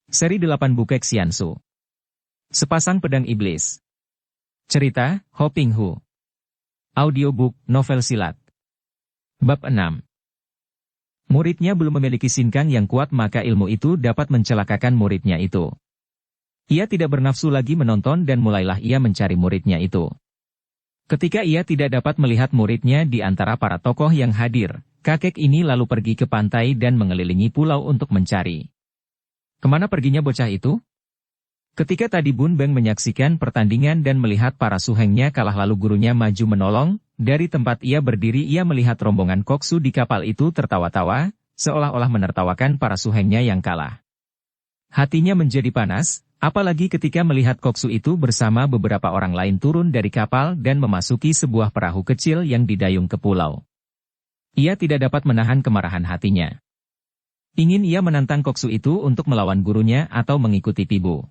Seri 8 Bukek Xiansu. Sepasang Pedang Iblis. Cerita, Ho Ping Hu. Audiobook, novel silat. Bab 6. Muridnya belum memiliki sinkang yang kuat, maka ilmu itu dapat mencelakakan muridnya itu. Ia tidak bernafsu lagi menonton dan mulailah ia mencari muridnya itu. Ketika ia tidak dapat melihat muridnya di antara para tokoh yang hadir, kakek ini lalu pergi ke pantai dan mengelilingi pulau untuk mencari. Kemana perginya bocah itu? Ketika tadi Bun Beng menyaksikan pertandingan dan melihat para suhengnya kalah lalu gurunya maju menolong, dari tempat ia berdiri ia melihat rombongan koksu di kapal itu tertawa-tawa, seolah-olah menertawakan para suhengnya yang kalah. Hatinya menjadi panas, apalagi ketika melihat koksu itu bersama beberapa orang lain turun dari kapal dan memasuki sebuah perahu kecil yang didayung ke pulau. Ia tidak dapat menahan kemarahan hatinya. Ingin ia menantang koksu itu untuk melawan gurunya atau mengikuti Pibu.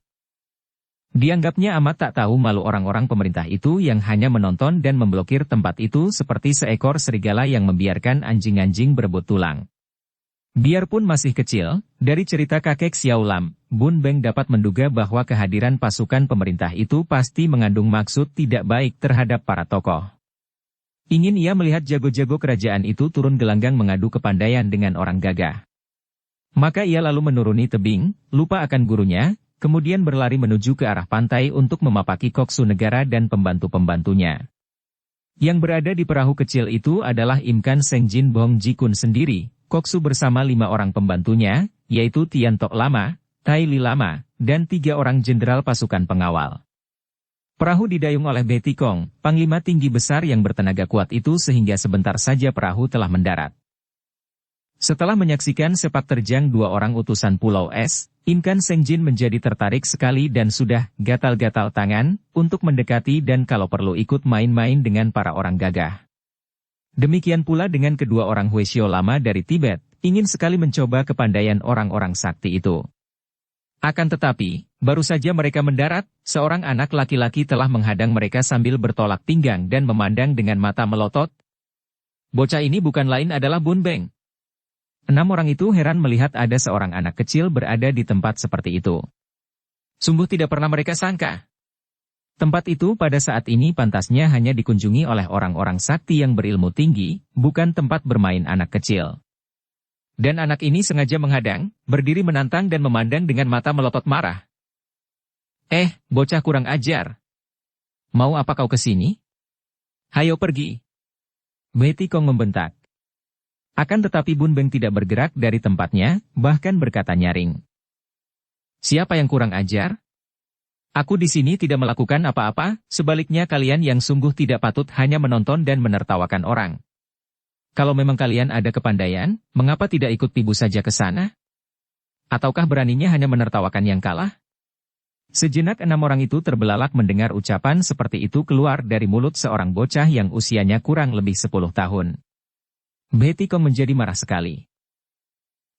Dianggapnya amat tak tahu malu orang-orang pemerintah itu yang hanya menonton dan memblokir tempat itu seperti seekor serigala yang membiarkan anjing-anjing berebut tulang. Biarpun masih kecil, dari cerita kakek Xiao Lam, Bun Beng dapat menduga bahwa kehadiran pasukan pemerintah itu pasti mengandung maksud tidak baik terhadap para tokoh. Ingin ia melihat jago-jago kerajaan itu turun gelanggang mengadu kepandaian dengan orang gagah. Maka ia lalu menuruni tebing, lupa akan gurunya, kemudian berlari menuju ke arah pantai untuk memapaki koksu negara dan pembantu-pembantunya. Yang berada di perahu kecil itu adalah Imkan Sengjin Bong Jikun sendiri, koksu bersama 5 orang pembantunya, yaitu Tian Tok Lama, Tai Li Lama, dan 3 orang jenderal pasukan pengawal. Perahu didayung oleh Betty Kong, panglima tinggi besar yang bertenaga kuat itu sehingga sebentar saja perahu telah mendarat. Setelah menyaksikan sepak terjang 2 orang utusan Pulau Es, Imkan Sengjin menjadi tertarik sekali dan sudah gatal-gatal tangan untuk mendekati dan kalau perlu ikut main-main dengan para orang gagah. Demikian pula dengan kedua orang Hueshio lama dari Tibet, ingin sekali mencoba kepandaian orang-orang sakti itu. Akan tetapi, baru saja mereka mendarat, seorang anak laki-laki telah menghadang mereka sambil bertolak pinggang dan memandang dengan mata melotot. Bocah ini bukan lain adalah Bun Beng. 6 orang itu heran melihat ada seorang anak kecil berada di tempat seperti itu. Sungguh tidak pernah mereka sangka. Tempat itu pada saat ini pantasnya hanya dikunjungi oleh orang-orang sakti yang berilmu tinggi, bukan tempat bermain anak kecil. Dan anak ini sengaja menghadang, berdiri menantang dan memandang dengan mata melotot marah. Bocah kurang ajar. Mau apa kau kesini? Hayo pergi. Betty Kong membentak. Akan tetapi Bun Beng tidak bergerak dari tempatnya, bahkan berkata nyaring. Siapa yang kurang ajar? Aku di sini tidak melakukan apa-apa, sebaliknya kalian yang sungguh tidak patut hanya menonton dan menertawakan orang. Kalau memang kalian ada kepandaian, mengapa tidak ikut Pibu saja ke sana? Ataukah beraninya hanya menertawakan yang kalah? Sejenak 6 orang itu terbelalak mendengar ucapan seperti itu keluar dari mulut seorang bocah yang usianya kurang lebih 10 tahun. Betty Kong menjadi marah sekali.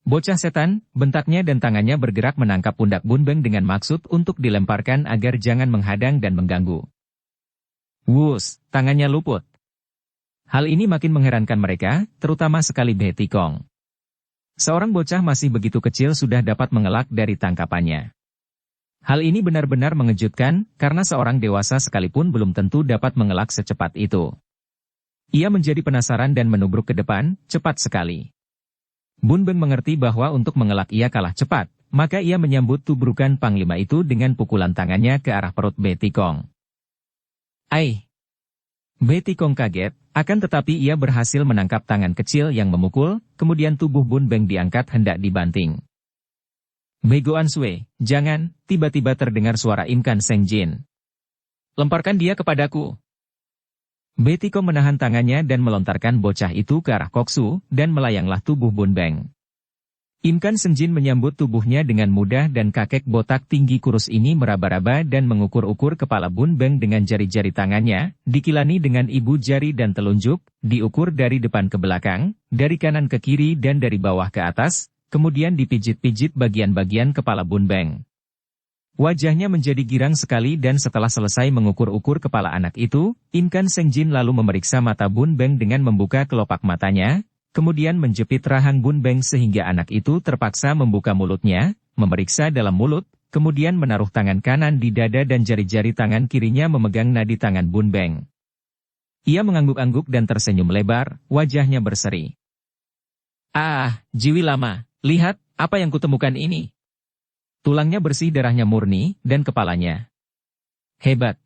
Bocah setan, bentaknya dan tangannya bergerak menangkap pundak Bun Beng dengan maksud untuk dilemparkan agar jangan menghadang dan mengganggu. Wus, tangannya luput. Hal ini makin mengherankan mereka, terutama sekali Betty Kong. Seorang bocah masih begitu kecil sudah dapat mengelak dari tangkapannya. Hal ini benar-benar mengejutkan, karena seorang dewasa sekalipun belum tentu dapat mengelak secepat itu. Ia menjadi penasaran dan menubruk ke depan, cepat sekali. Bun Beng mengerti bahwa untuk mengelak ia kalah cepat, maka ia menyambut tubrukan panglima itu dengan pukulan tangannya ke arah perut Betty Kong. Betty Kong kaget, akan tetapi ia berhasil menangkap tangan kecil yang memukul, kemudian tubuh Bun Beng diangkat hendak dibanting. Begoan Sui, jangan, tiba-tiba terdengar suara Imkan Sengjin. Lemparkan dia kepadaku. Betty Kong menahan tangannya dan melontarkan bocah itu ke arah koksu, dan melayanglah tubuh Bun Beng. Imkan Sengjin menyambut tubuhnya dengan mudah dan kakek botak tinggi kurus ini meraba-raba dan mengukur-ukur kepala Bun Beng dengan jari-jari tangannya, dikilani dengan ibu jari dan telunjuk, diukur dari depan ke belakang, dari kanan ke kiri dan dari bawah ke atas, kemudian dipijit-pijit bagian-bagian kepala Bun Beng. Wajahnya menjadi girang sekali dan setelah selesai mengukur-ukur kepala anak itu, Imkan Sengjin lalu memeriksa mata Bun Beng dengan membuka kelopak matanya, kemudian menjepit rahang Bun Beng sehingga anak itu terpaksa membuka mulutnya, memeriksa dalam mulut, kemudian menaruh tangan kanan di dada dan jari-jari tangan kirinya memegang nadi tangan Bun Beng. Ia mengangguk-angguk dan tersenyum lebar, wajahnya berseri. Ah, Jiwi Lama, lihat, apa yang kutemukan ini? Tulangnya bersih, darahnya murni, dan kepalanya hebat.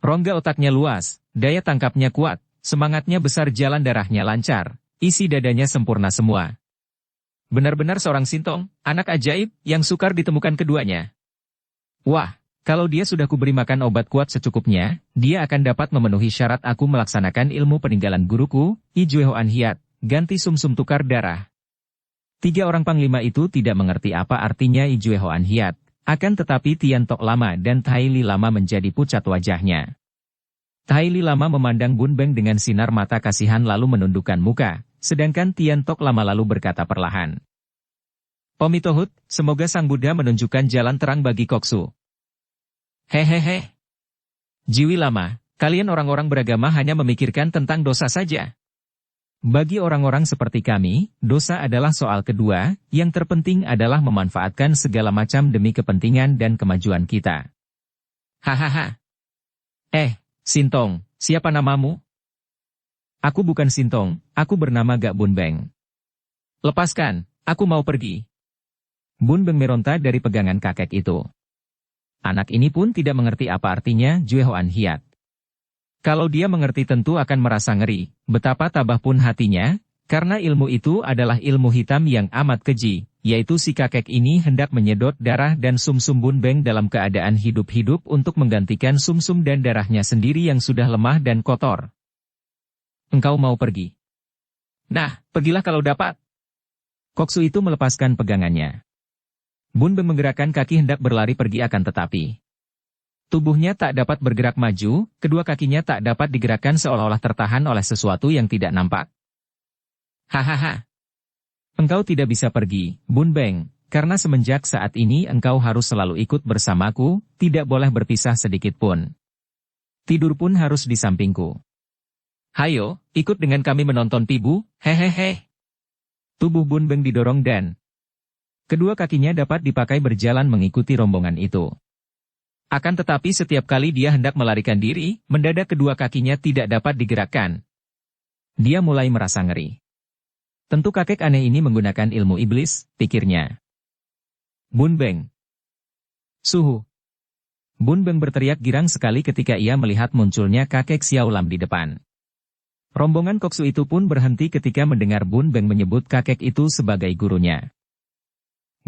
Rongga otaknya luas, daya tangkapnya kuat, semangatnya besar, jalan darahnya lancar, isi dadanya sempurna semua. Benar-benar seorang Sintong, anak ajaib, yang sukar ditemukan keduanya. Wah, kalau dia sudah kuberi makan obat kuat secukupnya, dia akan dapat memenuhi syarat aku melaksanakan ilmu peninggalan guruku, I Jue Hoan Hiat, ganti sumsum tukar darah. 3 orang panglima itu tidak mengerti apa artinya I Jue Hoan Hiat, akan tetapi Tian Tok Lama dan Tai Li Lama menjadi pucat wajahnya. Tai Li Lama memandang Bun Beng dengan sinar mata kasihan lalu menundukkan muka. Sedangkan Tian Tok Lama lalu berkata perlahan. Pomitohut, semoga Sang Buddha menunjukkan jalan terang bagi Koksu. Hehehe. Jiwi Lama, kalian orang-orang beragama hanya memikirkan tentang dosa saja. Bagi orang-orang seperti kami, dosa adalah soal kedua, yang terpenting adalah memanfaatkan segala macam demi kepentingan dan kemajuan kita. Hahaha. Sintong, siapa namamu? Aku bukan Sintong, aku bernama Gak Bun Beng. Lepaskan, aku mau pergi. Bun Beng meronta dari pegangan kakek itu. Anak ini pun tidak mengerti apa artinya Jue Hoan Hiat. Kalau dia mengerti tentu akan merasa ngeri, betapa tabah pun hatinya, karena ilmu itu adalah ilmu hitam yang amat keji, yaitu si kakek ini hendak menyedot darah dan sumsum Bun Beng dalam keadaan hidup-hidup untuk menggantikan sumsum dan darahnya sendiri yang sudah lemah dan kotor. Engkau mau pergi? Nah, pergilah kalau dapat. Koksu itu melepaskan pegangannya. Bun Beng menggerakkan kaki hendak berlari pergi akan tetapi tubuhnya tak dapat bergerak maju, kedua kakinya tak dapat digerakkan seolah-olah tertahan oleh sesuatu yang tidak nampak. Hahaha. Engkau tidak bisa pergi, Bun Beng, karena semenjak saat ini engkau harus selalu ikut bersamaku, tidak boleh berpisah sedikit pun. Tidur pun harus di sampingku. Hayo, ikut dengan kami menonton Pibu, hehehe. Tubuh Bun Beng didorong dan kedua kakinya dapat dipakai berjalan mengikuti rombongan itu. Akan tetapi setiap kali dia hendak melarikan diri, mendadak kedua kakinya tidak dapat digerakkan. Dia mulai merasa ngeri. Tentu kakek aneh ini menggunakan ilmu iblis, pikirnya. Bun Beng. Suhu. Bun Beng berteriak girang sekali ketika ia melihat munculnya kakek Xiao Lam di depan. Rombongan Koksu itu pun berhenti ketika mendengar Bun Beng menyebut kakek itu sebagai gurunya.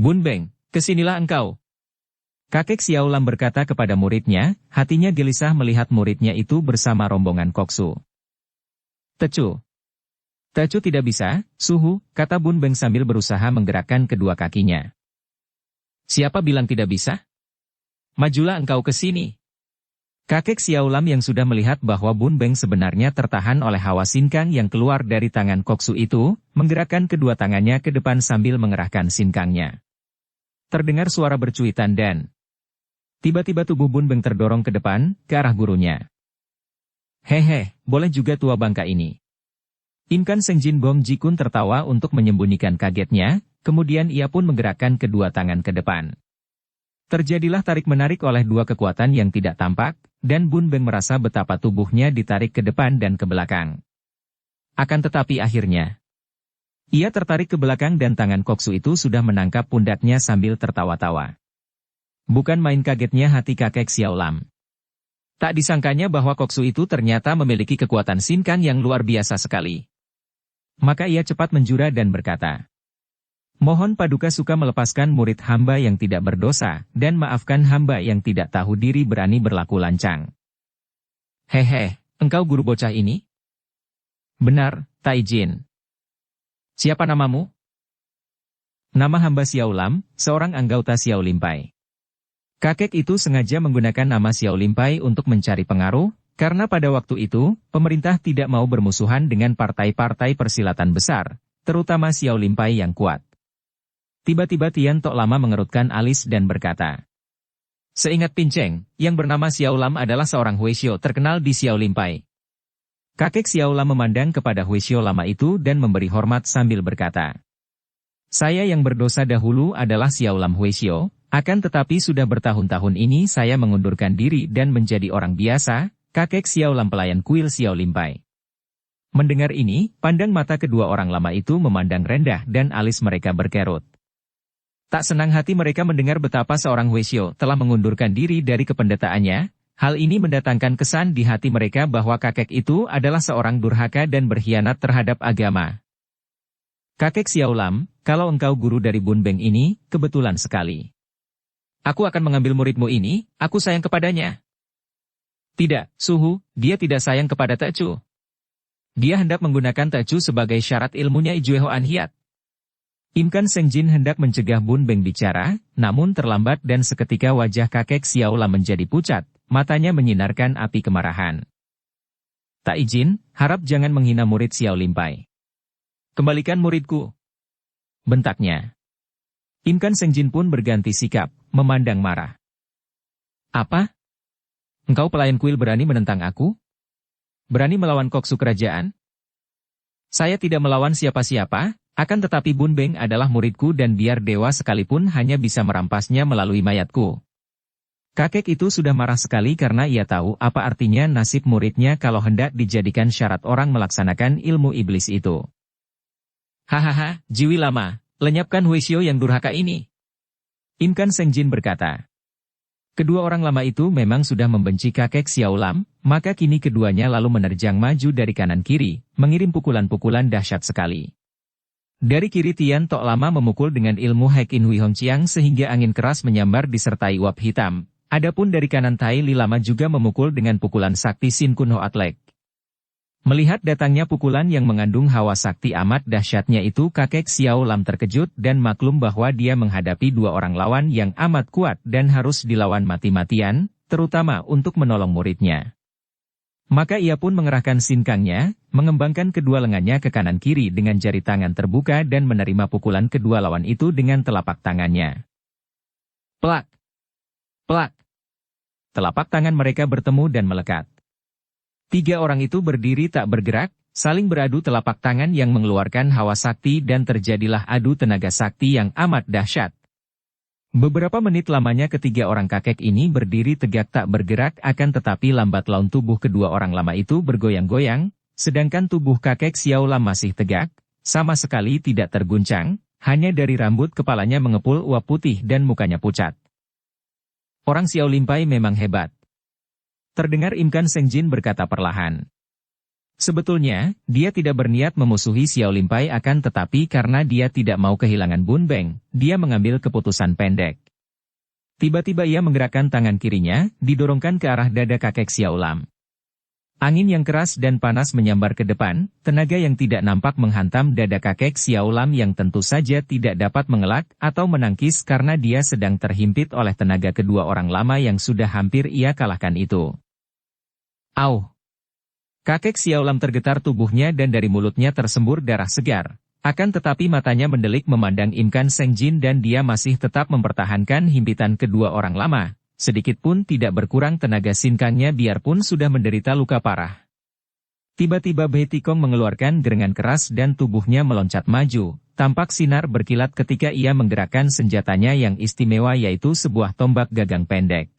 Bun Beng, kesinilah engkau. Kakek Xiao Lam berkata kepada muridnya, hatinya gelisah melihat muridnya itu bersama rombongan Koksu. Tecu. Tecu tidak bisa, Suhu, kata Bun Beng sambil berusaha menggerakkan kedua kakinya. Siapa bilang tidak bisa? Majulah engkau ke sini. Kakek Xiao Lam yang sudah melihat bahwa Bun Beng sebenarnya tertahan oleh hawa sinkang yang keluar dari tangan Koksu itu, menggerakkan kedua tangannya ke depan sambil mengerahkan sinkangnya. Terdengar suara bercuitan dan tiba-tiba tubuh Bun Beng terdorong ke depan, ke arah gurunya. Hehe, boleh juga tua bangka ini. Inkan Sengjin Bong Jikun tertawa untuk menyembunyikan kagetnya, kemudian ia pun menggerakkan kedua tangan ke depan. Terjadilah tarik-menarik oleh dua kekuatan yang tidak tampak, dan Bun Beng merasa betapa tubuhnya ditarik ke depan dan ke belakang. Akan tetapi akhirnya, ia tertarik ke belakang dan tangan Koksu itu sudah menangkap pundaknya sambil tertawa-tawa. Bukan main kagetnya hati kakek Xiao Lam. Tak disangkanya bahwa Koksu itu ternyata memiliki kekuatan sinkang yang luar biasa sekali. Maka ia cepat menjura dan berkata, mohon Paduka suka melepaskan murid hamba yang tidak berdosa, dan maafkan hamba yang tidak tahu diri berani berlaku lancang. Hehe, engkau guru bocah ini? Benar, Tai Jin. Siapa namamu? Nama hamba Xiao Lam, seorang anggota Xiao Limpai. Kakek itu sengaja menggunakan nama Xiao Limpai untuk mencari pengaruh, karena pada waktu itu, pemerintah tidak mau bermusuhan dengan partai-partai persilatan besar, terutama Xiao Limpai yang kuat. Tiba-tiba Tian Tok Lama mengerutkan alis dan berkata, seingat Pinceng, yang bernama Xiao Lam adalah seorang Huishio terkenal di Xiao Limpai. Kakek Xiao Lam memandang kepada Huishio lama itu dan memberi hormat sambil berkata, Saya yang berdosa dahulu adalah Xiao Lam Huisio, akan tetapi sudah bertahun-tahun ini saya mengundurkan diri dan menjadi orang biasa, kakek Xiao Lam pelayan kuil Xiao Limpai. Mendengar ini, pandang mata kedua orang lama itu memandang rendah dan alis mereka berkerut. Tak senang hati mereka mendengar betapa seorang Huisio telah mengundurkan diri dari kependetaannya. Hal ini mendatangkan kesan di hati mereka bahwa kakek itu adalah seorang durhaka dan berkhianat terhadap agama. Kakek Xiao Lam, kalau engkau guru dari Bun Beng ini, kebetulan sekali. Aku akan mengambil muridmu ini, aku sayang kepadanya. Tidak, Suhu, dia tidak sayang kepada Tecu. Dia hendak menggunakan Tecu sebagai syarat ilmunya Ijue Hoan Hiat. Im Kan Seng Jin hendak mencegah Bun Beng bicara, namun terlambat dan seketika wajah kakek Xiao Lam menjadi pucat, matanya menyinarkan api kemarahan. Tak izin, harap jangan menghina murid Xiao Limpai. Kembalikan muridku. Bentaknya. Im Kan Seng Jin pun berganti sikap, memandang marah. Apa? Engkau pelayan kuil berani menentang aku? Berani melawan koksu kerajaan? Saya tidak melawan siapa-siapa, akan tetapi Bun Beng adalah muridku dan biar dewa sekalipun hanya bisa merampasnya melalui mayatku. Kakek itu sudah marah sekali karena ia tahu apa artinya nasib muridnya kalau hendak dijadikan syarat orang melaksanakan ilmu iblis itu. Hahaha, Jiwi Lama, lenyapkan Huisio yang durhaka ini. Im Kan Seng Jin berkata. Kedua orang lama itu memang sudah membenci kakek Xiao Lam, maka kini keduanya lalu menerjang maju dari kanan kiri, mengirim pukulan-pukulan dahsyat sekali. Dari kiri Tian Tok Lama memukul dengan ilmu Hek In Hui Hong Chiang sehingga angin keras menyambar disertai uap hitam. Adapun dari kanan Tai Li Lama juga memukul dengan pukulan sakti Sin Kun Ho Atlek. Melihat datangnya pukulan yang mengandung hawa sakti amat dahsyatnya itu, kakek Xiao Lam terkejut dan maklum bahwa dia menghadapi dua orang lawan yang amat kuat dan harus dilawan mati-matian, terutama untuk menolong muridnya. Maka ia pun mengerahkan sinkangnya, mengembangkan kedua lengannya ke kanan kiri dengan jari tangan terbuka dan menerima pukulan kedua lawan itu dengan telapak tangannya. Plak! Plak! Telapak tangan mereka bertemu dan melekat. Tiga orang itu berdiri tak bergerak, saling beradu telapak tangan yang mengeluarkan hawa sakti dan terjadilah adu tenaga sakti yang amat dahsyat. Beberapa menit lamanya ketiga orang kakek ini berdiri tegak tak bergerak, akan tetapi lambat laun tubuh kedua orang lama itu bergoyang-goyang, sedangkan tubuh kakek Xiao Lam masih tegak, sama sekali tidak terguncang, hanya dari rambut kepalanya mengepul uap putih dan mukanya pucat. Orang Xiao Limpai memang hebat. Terdengar Im Kan Seng Jin berkata perlahan. Sebetulnya, dia tidak berniat memusuhi Xiao Limpai akan tetapi karena dia tidak mau kehilangan Bun Beng, dia mengambil keputusan pendek. Tiba-tiba ia menggerakkan tangan kirinya, didorongkan ke arah dada kakek Xiao Lam. Angin yang keras dan panas menyambar ke depan, tenaga yang tidak nampak menghantam dada kakek Xiao Lam yang tentu saja tidak dapat mengelak atau menangkis karena dia sedang terhimpit oleh tenaga kedua orang lama yang sudah hampir ia kalahkan itu. Au! Kakek Xiao Lam tergetar tubuhnya dan dari mulutnya tersembur darah segar. Akan tetapi matanya mendelik memandang Im Kan Seng Jin dan dia masih tetap mempertahankan himpitan kedua orang lama. Sedikit pun tidak berkurang tenaga sinkangnya biarpun sudah menderita luka parah. Tiba-tiba Bei Tikong mengeluarkan gerengan keras dan tubuhnya meloncat maju. Tampak sinar berkilat ketika ia menggerakkan senjatanya yang istimewa yaitu sebuah tombak gagang pendek.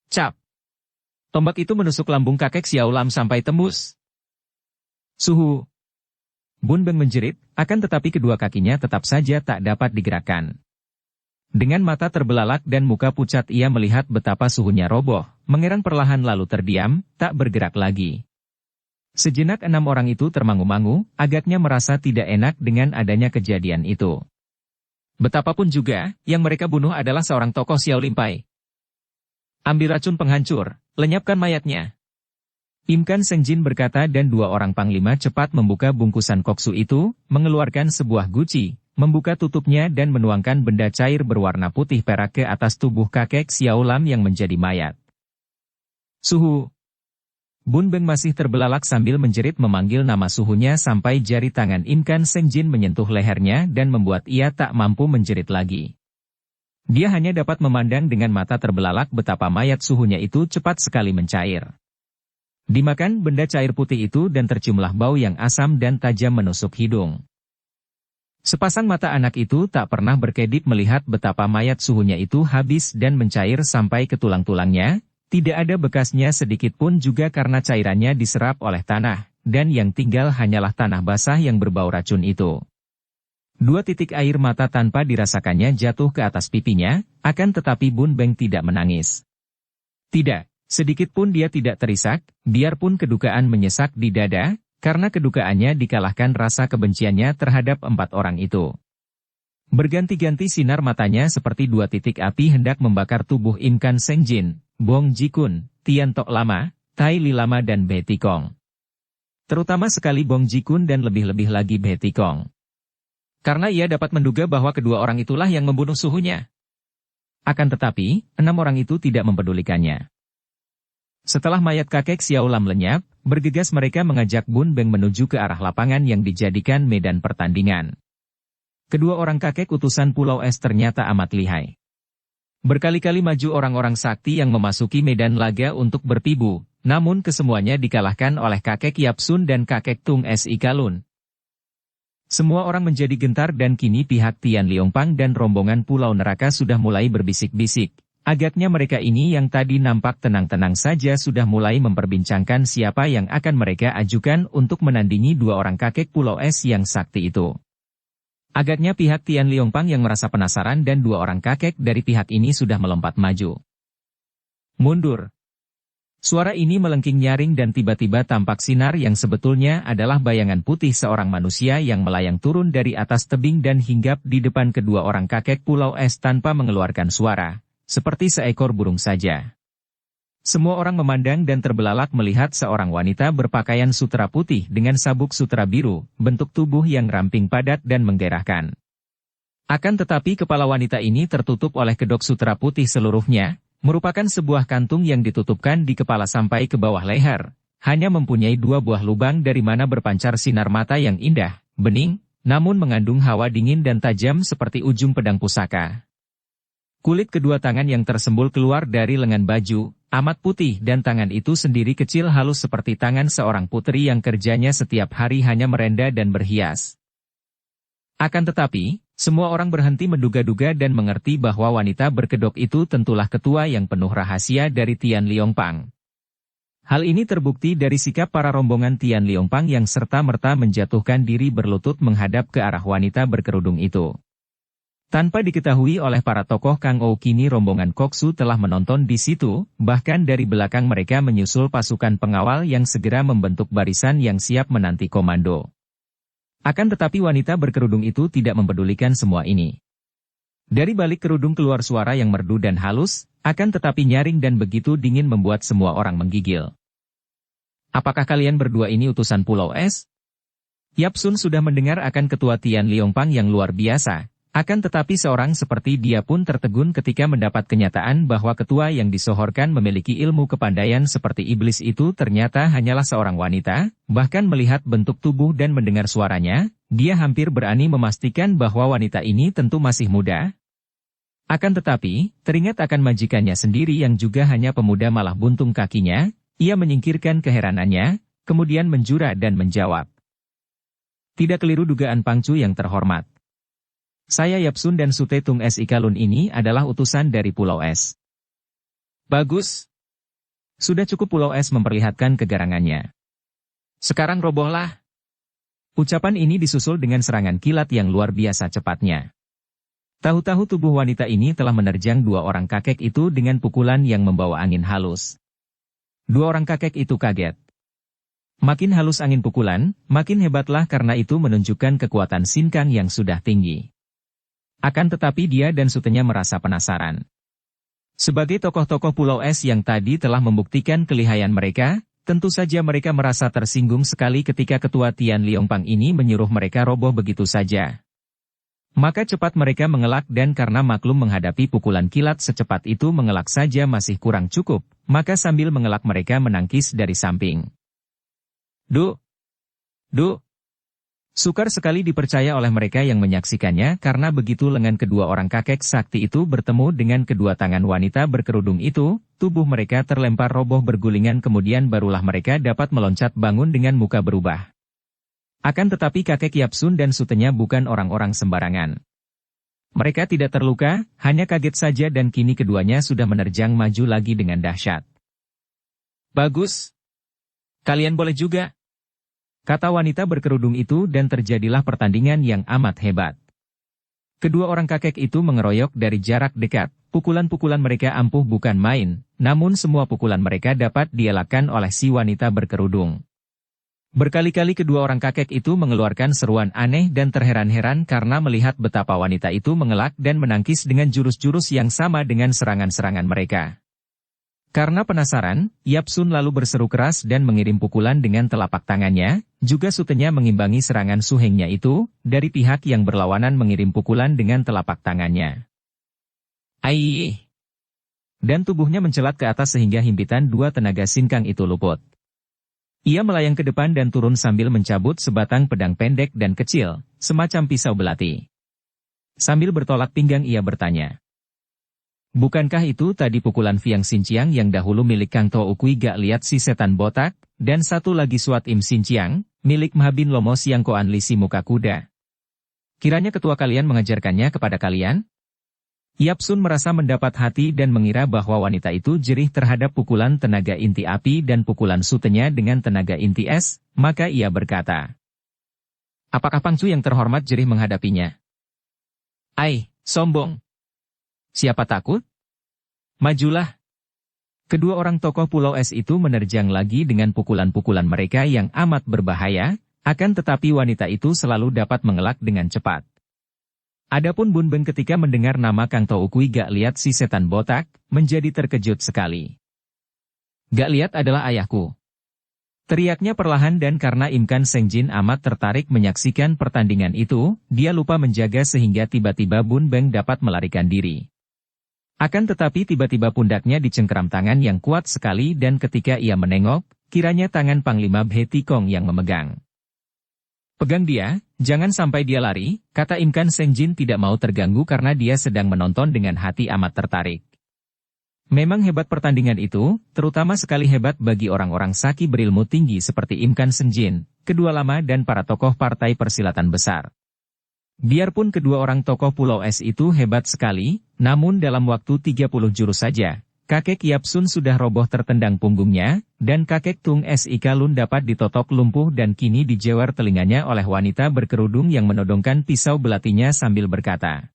Cap! Tombak itu menusuk lambung kakek Xiao Lam sampai tembus. Suhu! Bun Beng menjerit, akan tetapi kedua kakinya tetap saja tak dapat digerakkan. Dengan mata terbelalak dan muka pucat ia melihat betapa suhunya roboh, mengerang perlahan lalu terdiam, tak bergerak lagi. Sejenak enam orang itu termangu-mangu, agaknya merasa tidak enak dengan adanya kejadian itu. Betapapun juga, yang mereka bunuh adalah seorang tokoh Xiao Limpai. Ambil racun penghancur, lenyapkan mayatnya. Im Kan Seng Jin berkata dan dua orang panglima cepat membuka bungkusan koksu itu, mengeluarkan sebuah guci, membuka tutupnya dan menuangkan benda cair berwarna putih perak ke atas tubuh kakek Xiao Lam yang menjadi mayat. Suhu! Bun Beng masih terbelalak sambil menjerit memanggil nama suhunya sampai jari tangan Im Kan Seng Jin menyentuh lehernya dan membuat ia tak mampu menjerit lagi. Dia hanya dapat memandang dengan mata terbelalak betapa mayat suhunya itu cepat sekali mencair. Dimakan benda cair putih itu dan terciumlah bau yang asam dan tajam menusuk hidung. Sepasang mata anak itu tak pernah berkedip melihat betapa mayat suhunya itu habis dan mencair sampai ke tulang-tulangnya, tidak ada bekasnya sedikit pun juga karena cairannya diserap oleh tanah, dan yang tinggal hanyalah tanah basah yang berbau racun itu. 2 titik air mata tanpa dirasakannya jatuh ke atas pipinya, akan tetapi Bun Beng tidak menangis. Tidak, sedikit pun dia tidak terisak, biarpun kedukaan menyesak di dada, karena kedukaannya dikalahkan rasa kebenciannya terhadap 4 orang itu. Berganti-ganti sinar matanya seperti 2 titik api hendak membakar tubuh Im Kan Seng Jin, Bong Ji-kun, Tian Tok Lama, Tai Li Lama dan Be Tikong. Terutama sekali Bong Ji-kun dan lebih-lebih lagi Be Tikong. Karena ia dapat menduga bahwa kedua orang itulah yang membunuh suhunya. Akan tetapi, 6 orang itu tidak mempedulikannya. Setelah mayat kakek Xiao Lam lenyap, bergegas mereka mengajak Bun Beng menuju ke arah lapangan yang dijadikan medan pertandingan. Kedua orang kakek utusan Pulau Es ternyata amat lihai. Berkali-kali maju orang-orang sakti yang memasuki medan laga untuk berpibu, namun kesemuanya dikalahkan oleh kakek Yap Sun dan kakek Tung Si Kalun. Semua orang menjadi gentar dan kini pihak Tian Liongpang dan rombongan Pulau Neraka sudah mulai berbisik-bisik. Agaknya mereka ini yang tadi nampak tenang-tenang saja sudah mulai memperbincangkan siapa yang akan mereka ajukan untuk menandingi 2 orang kakek Pulau Es yang sakti itu. Agaknya pihak Tian Liongpang yang merasa penasaran dan 2 orang kakek dari pihak ini sudah melompat maju. Mundur. Suara ini melengking nyaring dan tiba-tiba tampak sinar yang sebetulnya adalah bayangan putih seorang manusia yang melayang turun dari atas tebing dan hinggap di depan kedua orang kakek Pulau Es tanpa mengeluarkan suara. Seperti seekor burung saja. Semua orang memandang dan terbelalak melihat seorang wanita berpakaian sutera putih dengan sabuk sutera biru, bentuk tubuh yang ramping padat dan menggairahkan. Akan tetapi kepala wanita ini tertutup oleh kedok sutera putih seluruhnya, merupakan sebuah kantung yang ditutupkan di kepala sampai ke bawah leher, hanya mempunyai 2 buah lubang dari mana berpancar sinar mata yang indah, bening, namun mengandung hawa dingin dan tajam seperti ujung pedang pusaka. Kulit kedua tangan yang tersembul keluar dari lengan baju, amat putih dan tangan itu sendiri kecil halus seperti tangan seorang putri yang kerjanya setiap hari hanya merenda dan berhias. Akan tetapi, semua orang berhenti menduga-duga dan mengerti bahwa wanita berkedok itu tentulah ketua yang penuh rahasia dari Tian Liongpang. Hal ini terbukti dari sikap para rombongan Tian Liongpang yang serta-merta menjatuhkan diri berlutut menghadap ke arah wanita berkerudung itu. Tanpa diketahui oleh para tokoh Kang Ou kini rombongan Koksu telah menonton di situ, bahkan dari belakang mereka menyusul pasukan pengawal yang segera membentuk barisan yang siap menanti komando. Akan tetapi wanita berkerudung itu tidak mempedulikan semua ini. Dari balik kerudung keluar suara yang merdu dan halus, akan tetapi nyaring dan begitu dingin membuat semua orang menggigil. Apakah kalian berdua ini utusan Pulau Es? Yap Sun sudah mendengar akan ketua Tian Liongpang yang luar biasa. Akan tetapi seorang seperti dia pun tertegun ketika mendapat kenyataan bahwa ketua yang disohorkan memiliki ilmu kepandaian seperti iblis itu ternyata hanyalah seorang wanita, bahkan melihat bentuk tubuh dan mendengar suaranya, dia hampir berani memastikan bahwa wanita ini tentu masih muda. Akan tetapi, teringat akan majikannya sendiri yang juga hanya pemuda malah buntung kakinya, ia menyingkirkan keheranannya, kemudian menjura dan menjawab. Tidak keliru dugaan Pangcu yang terhormat. Saya Yap Sun dan Sute Tung Si Kalun ini adalah utusan dari Pulau Es. Bagus. Sudah cukup Pulau Es memperlihatkan kegarangannya. Sekarang robohlah. Ucapan ini disusul dengan serangan kilat yang luar biasa cepatnya. Tahu-tahu tubuh wanita ini telah menerjang 2 orang kakek itu dengan pukulan yang membawa angin halus. 2 orang kakek itu kaget. Makin halus angin pukulan, makin hebatlah karena itu menunjukkan kekuatan Sin Kang yang sudah tinggi. Akan tetapi dia dan sutenya merasa penasaran. Sebagai tokoh-tokoh Pulau Es yang tadi telah membuktikan kelihayan mereka, tentu saja mereka merasa tersinggung sekali ketika ketua Tian Liongpang ini menyuruh mereka roboh begitu saja. Maka cepat mereka mengelak dan karena maklum menghadapi pukulan kilat secepat itu mengelak saja masih kurang cukup, maka sambil mengelak mereka menangkis dari samping. Duh! Duh! Sukar sekali dipercaya oleh mereka yang menyaksikannya karena begitu lengan kedua orang kakek sakti itu bertemu dengan kedua tangan wanita berkerudung itu, tubuh mereka terlempar roboh bergulingan kemudian barulah mereka dapat meloncat bangun dengan muka berubah. Akan tetapi kakek Yapsun dan sutenya bukan orang-orang sembarangan. Mereka tidak terluka, hanya kaget saja dan kini keduanya sudah menerjang maju lagi dengan dahsyat. Bagus. Kalian boleh juga. Kata wanita berkerudung itu dan terjadilah pertandingan yang amat hebat. Kedua orang kakek itu mengeroyok dari jarak dekat, pukulan-pukulan mereka ampuh bukan main, namun semua pukulan mereka dapat dielakkan oleh si wanita berkerudung. Berkali-kali kedua orang kakek itu mengeluarkan seruan aneh dan terheran-heran karena melihat betapa wanita itu mengelak dan menangkis dengan jurus-jurus yang sama dengan serangan-serangan mereka. Karena penasaran, Yapsun lalu berseru keras dan mengirim pukulan dengan telapak tangannya, juga sutenya mengimbangi serangan suhengnya itu, dari pihak yang berlawanan mengirim pukulan dengan telapak tangannya. Aiih! Dan tubuhnya mencelat ke atas sehingga himpitan dua tenaga sinkang itu luput. Ia melayang ke depan dan turun sambil mencabut sebatang pedang pendek dan kecil, semacam pisau belati. Sambil bertolak pinggang ia bertanya. Bukankah itu tadi pukulan Fiang Xinjiang yang dahulu milik Kang To Ukui gak lihat si setan botak, dan satu lagi Suat Im Xinjiang, milik Mhabin Lomo Siang Koan Li si muka kuda. Kiranya ketua kalian mengajarkannya kepada kalian? Yapsun merasa mendapat hati dan mengira bahwa wanita itu jerih terhadap pukulan tenaga inti api dan pukulan sutenya dengan tenaga inti es, maka ia berkata. Apakah Pangcu yang terhormat jerih menghadapinya? Ai, sombong. Siapa takut? Majulah. Kedua orang tokoh Pulau Es itu menerjang lagi dengan pukulan-pukulan mereka yang amat berbahaya, akan tetapi wanita itu selalu dapat mengelak dengan cepat. Adapun Bun Beng ketika mendengar nama Kang To Ukui gak lihat si setan botak, menjadi terkejut sekali. Gak lihat adalah ayahku. Teriaknya perlahan dan karena Im Kan Seng Jin amat tertarik menyaksikan pertandingan itu, dia lupa menjaga sehingga tiba-tiba Bun Beng dapat melarikan diri. Akan tetapi tiba-tiba pundaknya dicengkeram tangan yang kuat sekali dan ketika ia menengok, kiranya tangan Panglima Bhe Tikong yang memegang. Pegang dia, jangan sampai dia lari, kata Im Kan Seng Jin tidak mau terganggu karena dia sedang menonton dengan hati amat tertarik. Memang hebat pertandingan itu, terutama sekali hebat bagi orang-orang saki berilmu tinggi seperti Im Kan Seng Jin, kedua lama dan para tokoh partai persilatan besar. Biarpun kedua orang tokoh Pulau Es itu hebat sekali, namun dalam waktu 30 jurus saja, kakek Yapsun sudah roboh tertendang punggungnya, dan kakek Tung Es Ika Lun dapat ditotok lumpuh dan kini dijewer telinganya oleh wanita berkerudung yang menodongkan pisau belatinya sambil berkata.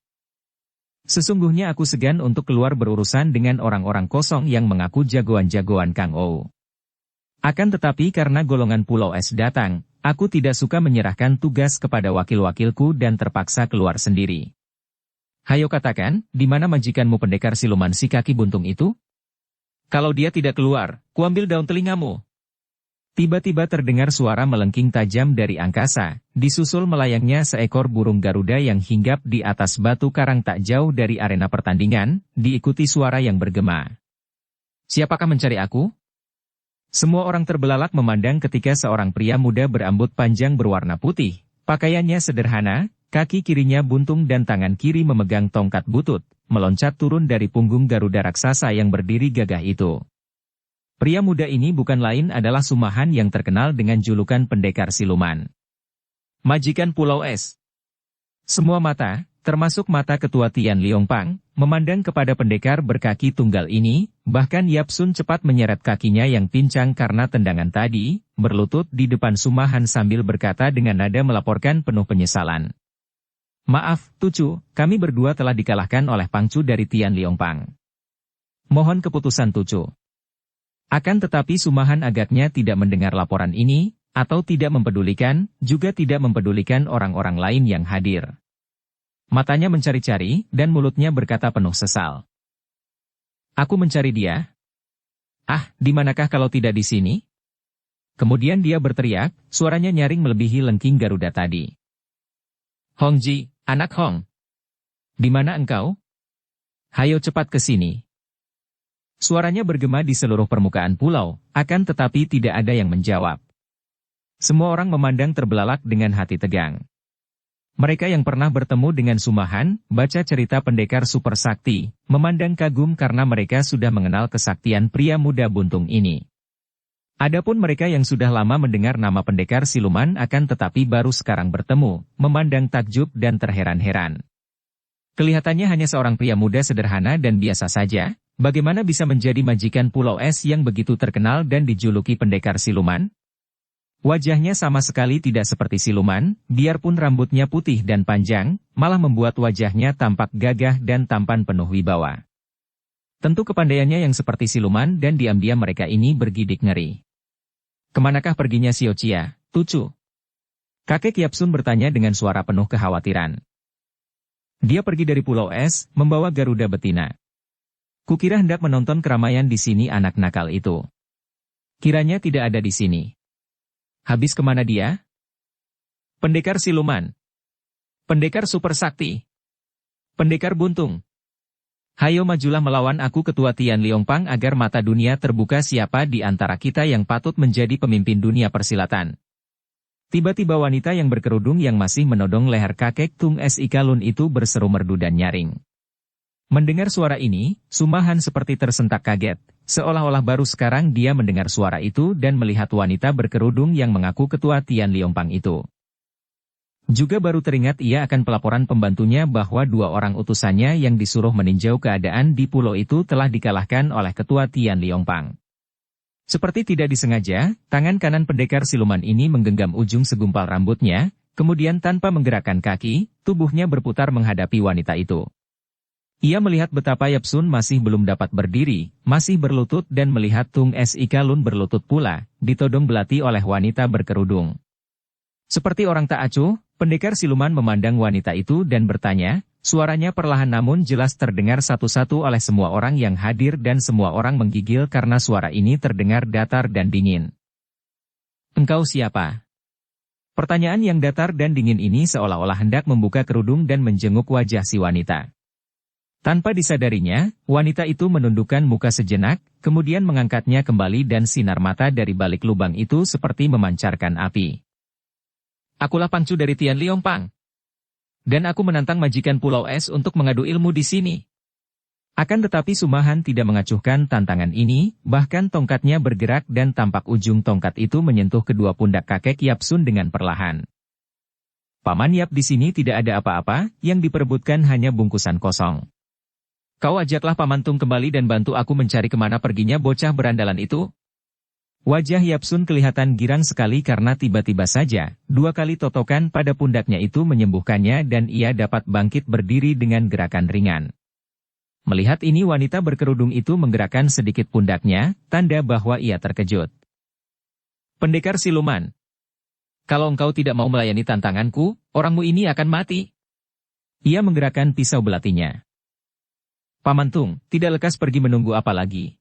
Sesungguhnya aku segan untuk keluar berurusan dengan orang-orang kosong yang mengaku jagoan-jagoan Kang Ou. Akan tetapi karena golongan Pulau Es datang, aku tidak suka menyerahkan tugas kepada wakil-wakilku dan terpaksa keluar sendiri. Hayo katakan, di mana majikanmu pendekar siluman si kaki buntung itu? Kalau dia tidak keluar, kuambil daun telingamu. Tiba-tiba terdengar suara melengking tajam dari angkasa, disusul melayangnya seekor burung Garuda yang hinggap di atas batu karang tak jauh dari arena pertandingan, diikuti suara yang bergema. Siapakah mencari aku? Semua orang terbelalak memandang ketika seorang pria muda berambut panjang berwarna putih, pakaiannya sederhana, kaki kirinya buntung dan tangan kiri memegang tongkat butut, meloncat turun dari punggung Garuda raksasa yang berdiri gagah itu. Pria muda ini bukan lain adalah Sumahan yang terkenal dengan julukan pendekar siluman. Majikan Pulau Es. Semua mata, termasuk mata ketua Tian Liongpang, memandang kepada pendekar berkaki tunggal ini, bahkan Yapsun cepat menyeret kakinya yang pincang karena tendangan tadi, berlutut di depan Sumahan sambil berkata dengan nada melaporkan penuh penyesalan. Maaf, Tucu, kami berdua telah dikalahkan oleh Pangcu dari Tian Liongpang. Mohon keputusan Tucu. Akan tetapi Sumahan agaknya tidak mendengar laporan ini, atau tidak mempedulikan, juga tidak mempedulikan orang-orang lain yang hadir. Matanya mencari-cari, dan mulutnya berkata penuh sesal. Aku mencari dia. Ah, di manakah kalau tidak di sini? Kemudian dia berteriak, suaranya nyaring melebihi lengking Garuda tadi. Hongji, anak Hong. Di mana engkau? Hayo cepat ke sini. Suaranya bergema di seluruh permukaan pulau, akan tetapi tidak ada yang menjawab. Semua orang memandang terbelalak dengan hati tegang. Mereka yang pernah bertemu dengan Sumahan, baca cerita pendekar super sakti, memandang kagum karena mereka sudah mengenal kesaktian pria muda buntung ini. Adapun mereka yang sudah lama mendengar nama pendekar siluman akan tetapi baru sekarang bertemu, memandang takjub dan terheran-heran. Kelihatannya hanya seorang pria muda sederhana dan biasa saja, bagaimana bisa menjadi majikan Pulau Es yang begitu terkenal dan dijuluki pendekar siluman? Wajahnya sama sekali tidak seperti siluman, biarpun rambutnya putih dan panjang, malah membuat wajahnya tampak gagah dan tampan penuh wibawa. Tentu kepandaiannya yang seperti siluman dan diam-diam mereka ini bergidik ngeri. Kemanakah perginya Xiao Chia, Tucu? Kakek Yapsun bertanya dengan suara penuh kekhawatiran. Dia pergi dari Pulau Es, membawa Garuda betina. Kukira hendak menonton keramaian di sini anak nakal itu. Kiranya tidak ada di sini. Habis kemana dia? Pendekar siluman. Pendekar super sakti. Pendekar buntung. Hayo majulah melawan aku Ketua Tian Liongpang agar mata dunia terbuka siapa di antara kita yang patut menjadi pemimpin dunia persilatan. Tiba-tiba wanita yang berkerudung yang masih menodong leher kakek Tung Es Ikalun itu berseru merdu dan nyaring. Mendengar suara ini, Sumahan seperti tersentak kaget, seolah-olah baru sekarang dia mendengar suara itu dan melihat wanita berkerudung yang mengaku Ketua Tian Liongpang itu. Juga baru teringat ia akan pelaporan pembantunya bahwa 2 orang utusannya yang disuruh meninjau keadaan di pulau itu telah dikalahkan oleh Ketua Tian Liongpang. Seperti tidak disengaja, tangan kanan pendekar siluman ini menggenggam ujung segumpal rambutnya, kemudian tanpa menggerakkan kaki, tubuhnya berputar menghadapi wanita itu. Ia melihat betapa Yapsun masih belum dapat berdiri, masih berlutut dan melihat Tung Es Ikalun berlutut pula, ditodong belati oleh wanita berkerudung. Seperti orang tak acuh, pendekar siluman memandang wanita itu dan bertanya, suaranya perlahan namun jelas terdengar satu-satu oleh semua orang yang hadir dan semua orang menggigil karena suara ini terdengar datar dan dingin. Engkau siapa? Pertanyaan yang datar dan dingin ini seolah-olah hendak membuka kerudung dan menjenguk wajah si wanita. Tanpa disadarinya, wanita itu menundukkan muka sejenak, kemudian mengangkatnya kembali dan sinar mata dari balik lubang itu seperti memancarkan api. Akulah Pangcu dari Tian Liongpang. Dan aku menantang majikan Pulau Es untuk mengadu ilmu di sini. Akan tetapi Sumahan tidak mengacuhkan tantangan ini, bahkan tongkatnya bergerak dan tampak ujung tongkat itu menyentuh kedua pundak kakek Yapsun dengan perlahan. Paman Yap di sini tidak ada apa-apa, yang diperebutkan hanya bungkusan kosong. Kau ajaklah Paman Tung kembali dan bantu aku mencari kemana perginya bocah berandalan itu. Wajah Yapsun kelihatan girang sekali karena tiba-tiba saja, 2 kali totokan pada pundaknya itu menyembuhkannya dan ia dapat bangkit berdiri dengan gerakan ringan. Melihat ini wanita berkerudung itu menggerakkan sedikit pundaknya, tanda bahwa ia terkejut. Pendekar siluman. Kalau engkau tidak mau melayani tantanganku, orangmu ini akan mati. Ia menggerakkan pisau belatinya. Paman Tung, tidak lekas pergi menunggu apa lagi.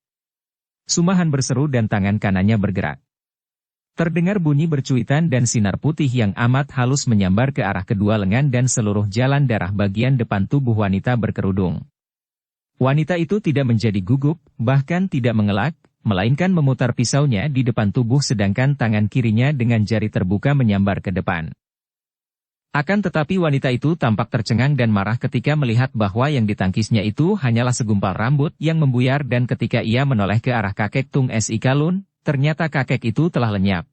Sumahan berseru dan tangan kanannya bergerak. Terdengar bunyi bercuitan dan sinar putih yang amat halus menyambar ke arah kedua lengan dan seluruh jalan darah bagian depan tubuh wanita berkerudung. Wanita itu tidak menjadi gugup, bahkan tidak mengelak, melainkan memutar pisaunya di depan tubuh sedangkan tangan kirinya dengan jari terbuka menyambar ke depan. Akan tetapi wanita itu tampak tercengang dan marah ketika melihat bahwa yang ditangkisnya itu hanyalah segumpal rambut yang membuyar dan ketika ia menoleh ke arah kakek Tung Es Ikalun, ternyata kakek itu telah lenyap.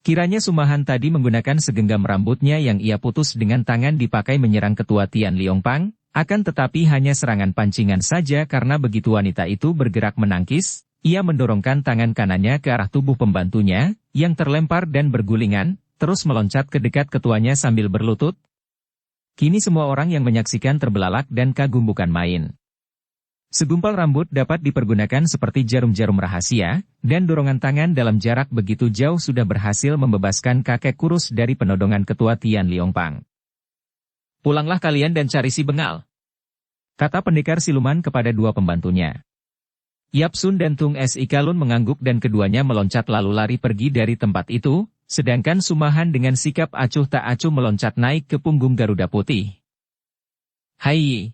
Kiranya Sumahan tadi menggunakan segenggam rambutnya yang ia putus dengan tangan dipakai menyerang Ketua Tian Liongpang, akan tetapi hanya serangan pancingan saja karena begitu wanita itu bergerak menangkis, ia mendorongkan tangan kanannya ke arah tubuh pembantunya, yang terlempar dan bergulingan, terus meloncat ke dekat ketuanya sambil berlutut. Kini semua orang yang menyaksikan terbelalak dan kagum bukan main. Segumpal rambut dapat dipergunakan seperti jarum-jarum rahasia, dan dorongan tangan dalam jarak begitu jauh sudah berhasil membebaskan kakek kurus dari penodongan Ketua Tian Liongpang. Pulanglah kalian dan cari si bengal, kata pendekar siluman kepada 2 pembantunya. Yapsun dan Tung Es Ikalun mengangguk dan keduanya meloncat lalu lari pergi dari tempat itu, sedangkan Sumahan dengan sikap acuh tak acuh meloncat naik ke punggung Garuda Putih. Hai!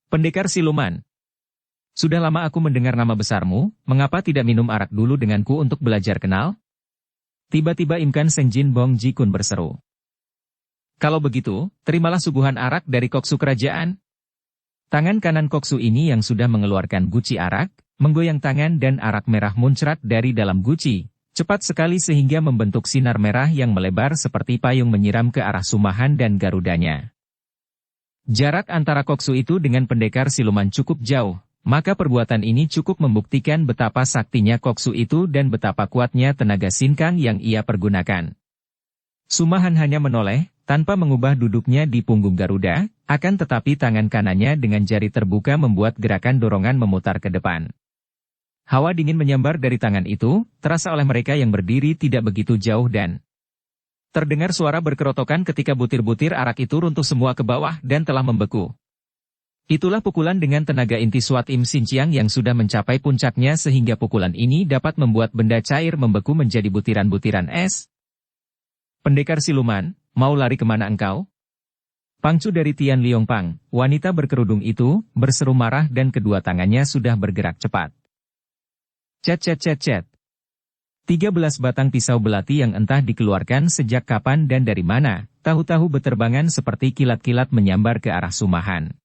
Pendekar siluman. Sudah lama aku mendengar nama besarmu, mengapa tidak minum arak dulu denganku untuk belajar kenal? Tiba-tiba Imkan Senjin Bong Jikun berseru. Kalau begitu, terimalah suguhan arak dari koksu kerajaan. Tangan kanan koksu ini yang sudah mengeluarkan guci arak, Menggoyang tangan dan arak merah muncrat dari dalam guci, cepat sekali sehingga membentuk sinar merah yang melebar seperti payung menyiram ke arah Sumahan dan Garudanya. Jarak antara Koksu itu dengan pendekar siluman cukup jauh, maka perbuatan ini cukup membuktikan betapa saktinya Koksu itu dan betapa kuatnya tenaga sinkang yang ia pergunakan. Sumahan hanya menoleh, tanpa mengubah duduknya di punggung Garuda, akan tetapi tangan kanannya dengan jari terbuka membuat gerakan dorongan memutar ke depan. Hawa dingin menyambar dari tangan itu, terasa oleh mereka yang berdiri tidak begitu jauh dan terdengar suara berkerotokan ketika butir-butir arak itu runtuh semua ke bawah dan telah membeku. Itulah pukulan dengan tenaga inti Swat Im Xinjiang yang sudah mencapai puncaknya sehingga pukulan ini dapat membuat benda cair membeku menjadi butiran-butiran es. Pendekar siluman, mau lari kemana engkau? Pangcu dari Tian Liongpang, wanita berkerudung itu, berseru marah dan kedua tangannya sudah bergerak cepat. Cet cet cet cet. 13 batang pisau belati yang entah dikeluarkan sejak kapan dan dari mana, tahu-tahu beterbangan seperti kilat-kilat menyambar ke arah Sumahan.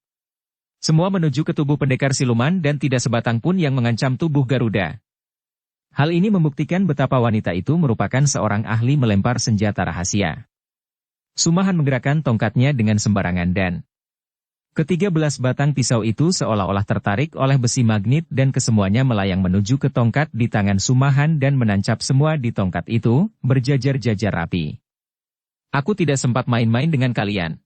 Semua menuju ke tubuh pendekar siluman dan tidak sebatang pun yang mengancam tubuh Garuda. Hal ini membuktikan betapa wanita itu merupakan seorang ahli melempar senjata rahasia. Sumahan menggerakkan tongkatnya dengan sembarangan dan ke-13 batang pisau itu seolah-olah tertarik oleh besi magnet dan kesemuanya melayang menuju ke tongkat di tangan Sumahan dan menancap semua di tongkat itu, berjajar-jajar rapi. Aku tidak sempat main-main dengan kalian.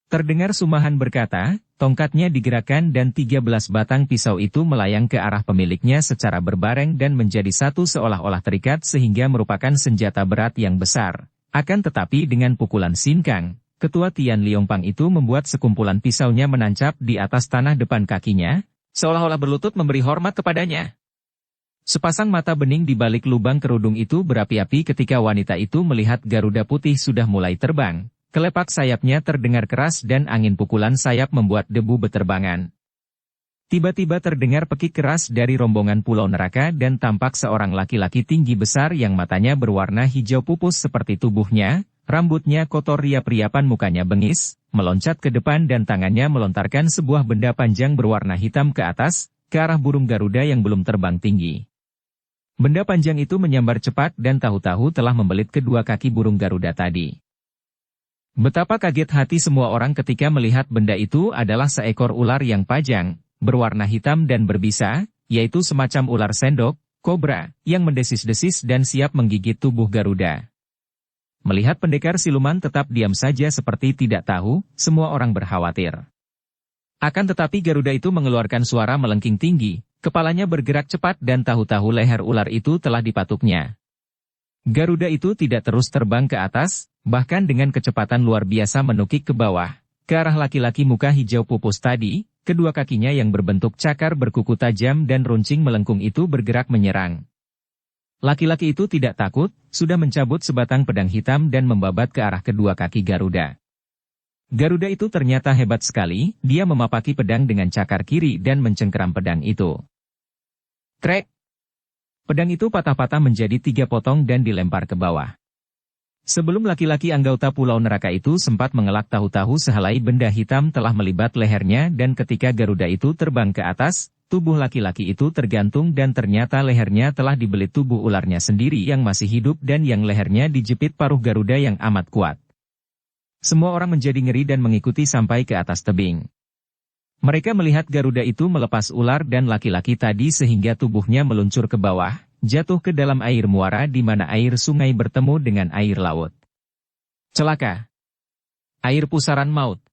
Terdengar Sumahan berkata, tongkatnya digerakkan dan 13 batang pisau itu melayang ke arah pemiliknya secara berbareng dan menjadi satu seolah-olah terikat sehingga merupakan senjata berat yang besar. Akan tetapi dengan pukulan sinkang, Ketua Tian Liongpang itu membuat sekumpulan pisaunya menancap di atas tanah depan kakinya, seolah-olah berlutut memberi hormat kepadanya. Sepasang mata bening di balik lubang kerudung itu berapi-api ketika wanita itu melihat Garuda putih sudah mulai terbang. Kelepak sayapnya terdengar keras dan angin pukulan sayap membuat debu beterbangan. Tiba-tiba terdengar pekik keras dari rombongan Pulau Neraka dan tampak seorang laki-laki tinggi besar yang matanya berwarna hijau pupus seperti tubuhnya. Rambutnya kotor riap-riapan mukanya bengis, meloncat ke depan dan tangannya melontarkan sebuah benda panjang berwarna hitam ke atas, ke arah burung Garuda yang belum terbang tinggi. Benda panjang itu menyambar cepat dan tahu-tahu telah membelit kedua kaki burung Garuda tadi. Betapa kaget hati semua orang ketika melihat benda itu adalah seekor ular yang panjang, berwarna hitam dan berbisa, yaitu semacam ular sendok, kobra, yang mendesis-desis dan siap menggigit tubuh Garuda. Melihat pendekar siluman tetap diam saja seperti tidak tahu, semua orang berkhawatir. Akan tetapi Garuda itu mengeluarkan suara melengking tinggi, kepalanya bergerak cepat dan tahu-tahu leher ular itu telah dipatuknya. Garuda itu tidak terus terbang ke atas, bahkan dengan kecepatan luar biasa menukik ke bawah, ke arah laki-laki muka hijau pupus tadi, kedua kakinya yang berbentuk cakar berkuku tajam dan runcing melengkung itu bergerak menyerang. Laki-laki itu tidak takut, sudah mencabut sebatang pedang hitam dan membabat ke arah kedua kaki Garuda. Garuda itu ternyata hebat sekali, dia memapaki pedang dengan cakar kiri dan mencengkeram pedang itu. Krek! Pedang itu patah-patah menjadi 3 potong dan dilempar ke bawah. Sebelum laki-laki anggota Pulau Neraka itu sempat mengelak tahu-tahu sehelai benda hitam telah melibat lehernya dan ketika Garuda itu terbang ke atas, tubuh laki-laki itu tergantung dan ternyata lehernya telah dibelit tubuh ularnya sendiri yang masih hidup dan yang lehernya dijepit paruh Garuda yang amat kuat. Semua orang menjadi ngeri dan mengikuti sampai ke atas tebing. Mereka melihat Garuda itu melepas ular dan laki-laki tadi sehingga tubuhnya meluncur ke bawah, jatuh ke dalam air muara di mana air sungai bertemu dengan air laut. Celaka! Air pusaran maut!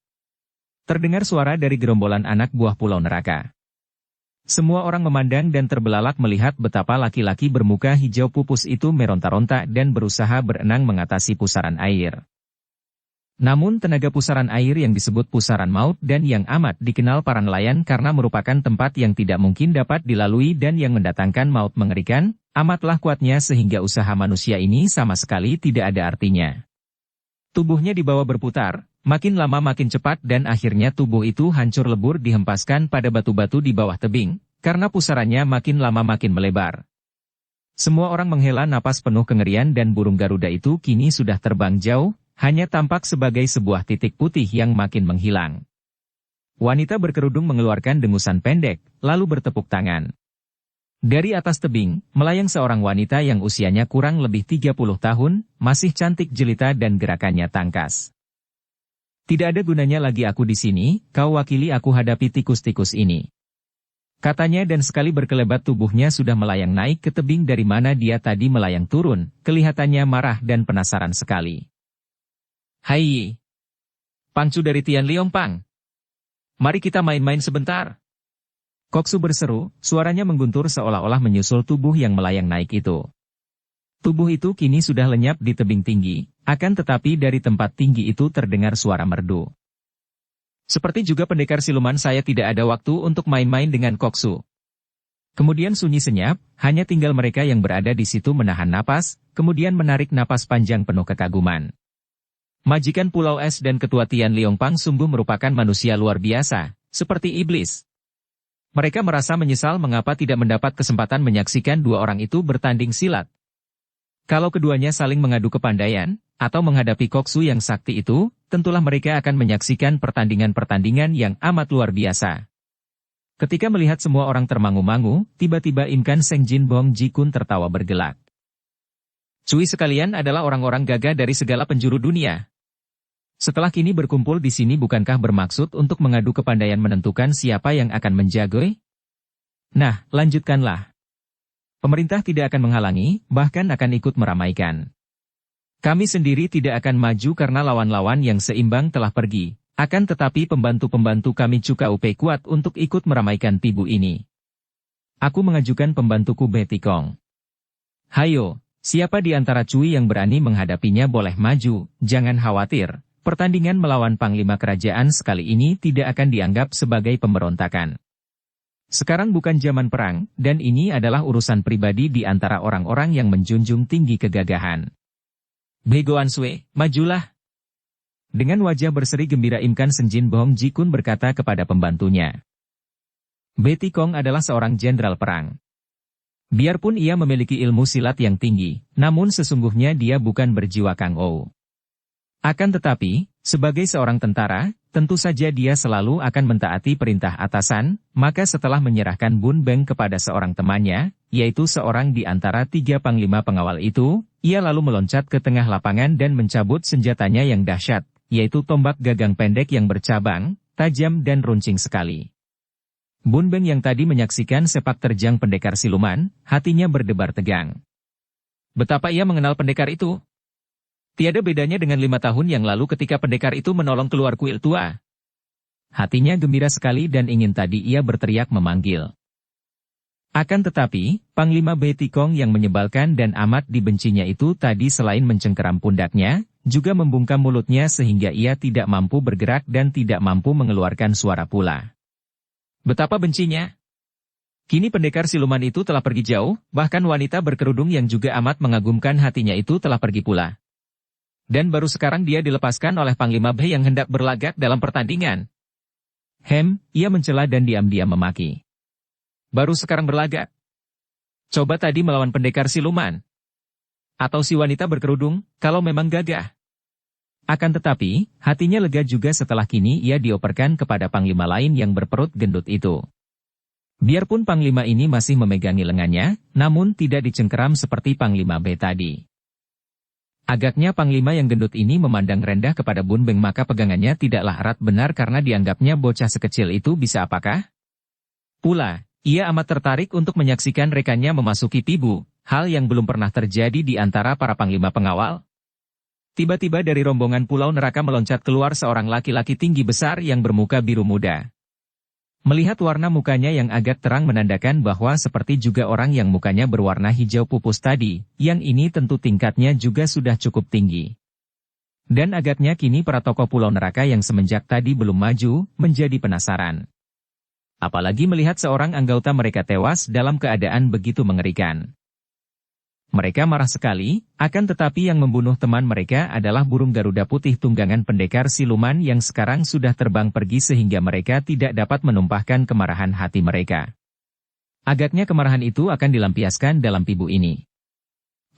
Terdengar suara dari gerombolan anak buah Pulau Neraka. Semua orang memandang dan terbelalak melihat betapa laki-laki bermuka hijau pupus itu meronta-ronta dan berusaha berenang mengatasi pusaran air. Namun tenaga pusaran air yang disebut pusaran maut dan yang amat dikenal para nelayan karena merupakan tempat yang tidak mungkin dapat dilalui dan yang mendatangkan maut mengerikan, amatlah kuatnya sehingga usaha manusia ini sama sekali tidak ada artinya. Tubuhnya dibawa berputar, makin lama makin cepat dan akhirnya tubuh itu hancur lebur dihempaskan pada batu-batu di bawah tebing, karena pusarannya makin lama makin melebar. Semua orang menghela napas penuh kengerian dan burung Garuda itu kini sudah terbang jauh, hanya tampak sebagai sebuah titik putih yang makin menghilang. Wanita berkerudung mengeluarkan dengusan pendek, lalu bertepuk tangan. Dari atas tebing, melayang seorang wanita yang usianya kurang lebih 30 tahun, masih cantik jelita dan gerakannya tangkas. Tidak ada gunanya lagi aku di sini, kau wakili aku hadapi tikus-tikus ini. Katanya dan sekali berkelebat tubuhnya sudah melayang naik ke tebing dari mana dia tadi melayang turun, kelihatannya marah dan penasaran sekali. Hai! Pangcu dari Tian Liong Pang. Mari kita main-main sebentar. Koksu berseru, suaranya mengguntur seolah-olah menyusul tubuh yang melayang naik itu. Tubuh itu kini sudah lenyap di tebing tinggi, akan tetapi dari tempat tinggi itu terdengar suara merdu. Seperti juga pendekar siluman saya tidak ada waktu untuk main-main dengan Koksu. Kemudian sunyi senyap, hanya tinggal mereka yang berada di situ menahan napas, kemudian menarik napas panjang penuh kekaguman. Majikan Pulau Es dan Ketua Tian Liong Pang sungguh merupakan manusia luar biasa, seperti iblis. Mereka merasa menyesal mengapa tidak mendapat kesempatan menyaksikan dua orang itu bertanding silat. Kalau keduanya saling mengadu kepandaian, atau menghadapi Koksu yang sakti itu, tentulah mereka akan menyaksikan pertandingan-pertandingan yang amat luar biasa. Ketika melihat semua orang termangu-mangu, tiba-tiba Imkan Seng Jin Bong Ji Kun tertawa bergelak. Cui sekalian adalah orang-orang gagah dari segala penjuru dunia. Setelah kini berkumpul di sini bukankah bermaksud untuk mengadu kepandaian menentukan siapa yang akan menjagoy? Nah, lanjutkanlah. Pemerintah tidak akan menghalangi, bahkan akan ikut meramaikan. Kami sendiri tidak akan maju karena lawan-lawan yang seimbang telah pergi, akan tetapi pembantu-pembantu kami cukup kuat untuk ikut meramaikan pibu ini. Aku mengajukan pembantuku Betty Kong. Hayo, siapa di antara Cui yang berani menghadapinya boleh maju, jangan khawatir. Pertandingan melawan Panglima Kerajaan sekali ini tidak akan dianggap sebagai pemberontakan. Sekarang bukan zaman perang, dan ini adalah urusan pribadi di antara orang-orang yang menjunjung tinggi kegagahan. Begoan Sui, majulah. Dengan wajah berseri gembira Imkan Seng Jin Bong Ji Kun berkata kepada pembantunya. Betty Kong adalah seorang jenderal perang. Biarpun ia memiliki ilmu silat yang tinggi, namun sesungguhnya dia bukan berjiwa Kang Ou. Akan tetapi, sebagai seorang tentara, tentu saja dia selalu akan mentaati perintah atasan, maka setelah menyerahkan Bun Beng kepada seorang temannya, yaitu seorang di antara 3 panglima pengawal itu, ia lalu meloncat ke tengah lapangan dan mencabut senjatanya yang dahsyat, yaitu tombak gagang pendek yang bercabang, tajam dan runcing sekali. Bun Beng yang tadi menyaksikan sepak terjang pendekar siluman, hatinya berdebar tegang. Betapa ia mengenal pendekar itu? Tiada bedanya dengan 5 tahun yang lalu ketika pendekar itu menolong keluar kuil tua. Hatinya gembira sekali dan ingin tadi ia berteriak memanggil. Akan tetapi, Panglima Betty Kong yang menyebalkan dan amat dibencinya itu tadi selain mencengkeram pundaknya, juga membungkam mulutnya sehingga ia tidak mampu bergerak dan tidak mampu mengeluarkan suara pula. Betapa bencinya! Kini pendekar siluman itu telah pergi jauh, bahkan wanita berkerudung yang juga amat mengagumkan hatinya itu telah pergi pula. Dan baru sekarang dia dilepaskan oleh Panglima Bei yang hendak berlagak dalam pertandingan. Ia mencela dan diam-diam memaki. Baru sekarang berlagak. Coba tadi melawan pendekar siluman. Atau si wanita berkerudung, kalau memang gagah. Akan tetapi, hatinya lega juga setelah kini ia dioperkan kepada panglima lain yang berperut gendut itu. Biarpun panglima ini masih memegangi lengannya, namun tidak dicengkeram seperti Panglima Bei tadi. Agaknya panglima yang gendut ini memandang rendah kepada Bun Beng maka pegangannya tidaklah erat benar karena dianggapnya bocah sekecil itu bisa apakah? Pula, ia amat tertarik untuk menyaksikan rekannya memasuki pibu, hal yang belum pernah terjadi di antara para panglima pengawal. Tiba-tiba dari rombongan pulau neraka meloncat keluar seorang laki-laki tinggi besar yang bermuka biru muda. Melihat warna mukanya yang agak terang menandakan bahwa seperti juga orang yang mukanya berwarna hijau pupus tadi, yang ini tentu tingkatnya juga sudah cukup tinggi. Dan agaknya kini para tokoh pulau neraka yang semenjak tadi belum maju, menjadi penasaran. Apalagi melihat seorang anggota mereka tewas dalam keadaan begitu mengerikan. Mereka marah sekali, akan tetapi yang membunuh teman mereka adalah burung Garuda putih tunggangan pendekar siluman yang sekarang sudah terbang pergi sehingga mereka tidak dapat menumpahkan kemarahan hati mereka. Agaknya kemarahan itu akan dilampiaskan dalam pibu ini.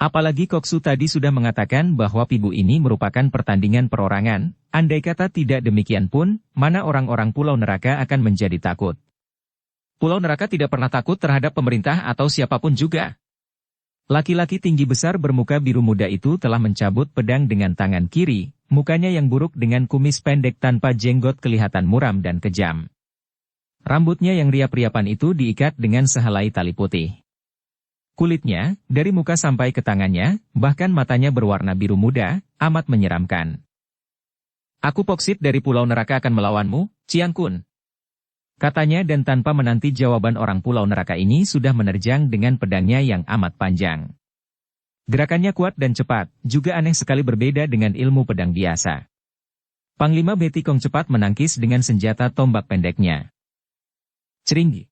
Apalagi Koksu tadi sudah mengatakan bahwa pibu ini merupakan pertandingan perorangan, andai kata tidak demikian pun, mana orang-orang pulau neraka akan menjadi takut. Pulau Neraka tidak pernah takut terhadap pemerintah atau siapapun juga. Laki-laki tinggi besar bermuka biru muda itu telah mencabut pedang dengan tangan kiri, mukanya yang buruk dengan kumis pendek tanpa jenggot kelihatan muram dan kejam. Rambutnya yang riap-riapan itu diikat dengan sehelai tali putih. Kulitnya, dari muka sampai ke tangannya, bahkan matanya berwarna biru muda, amat menyeramkan. Aku Poksit dari Pulau Neraka akan melawanmu, Chiang Kun. Katanya dan tanpa menanti jawaban orang Pulau Neraka ini sudah menerjang dengan pedangnya yang amat panjang. Gerakannya kuat dan cepat, juga aneh sekali berbeda dengan ilmu pedang biasa. Panglima Betikong cepat menangkis dengan senjata tombak pendeknya. Ceringgi.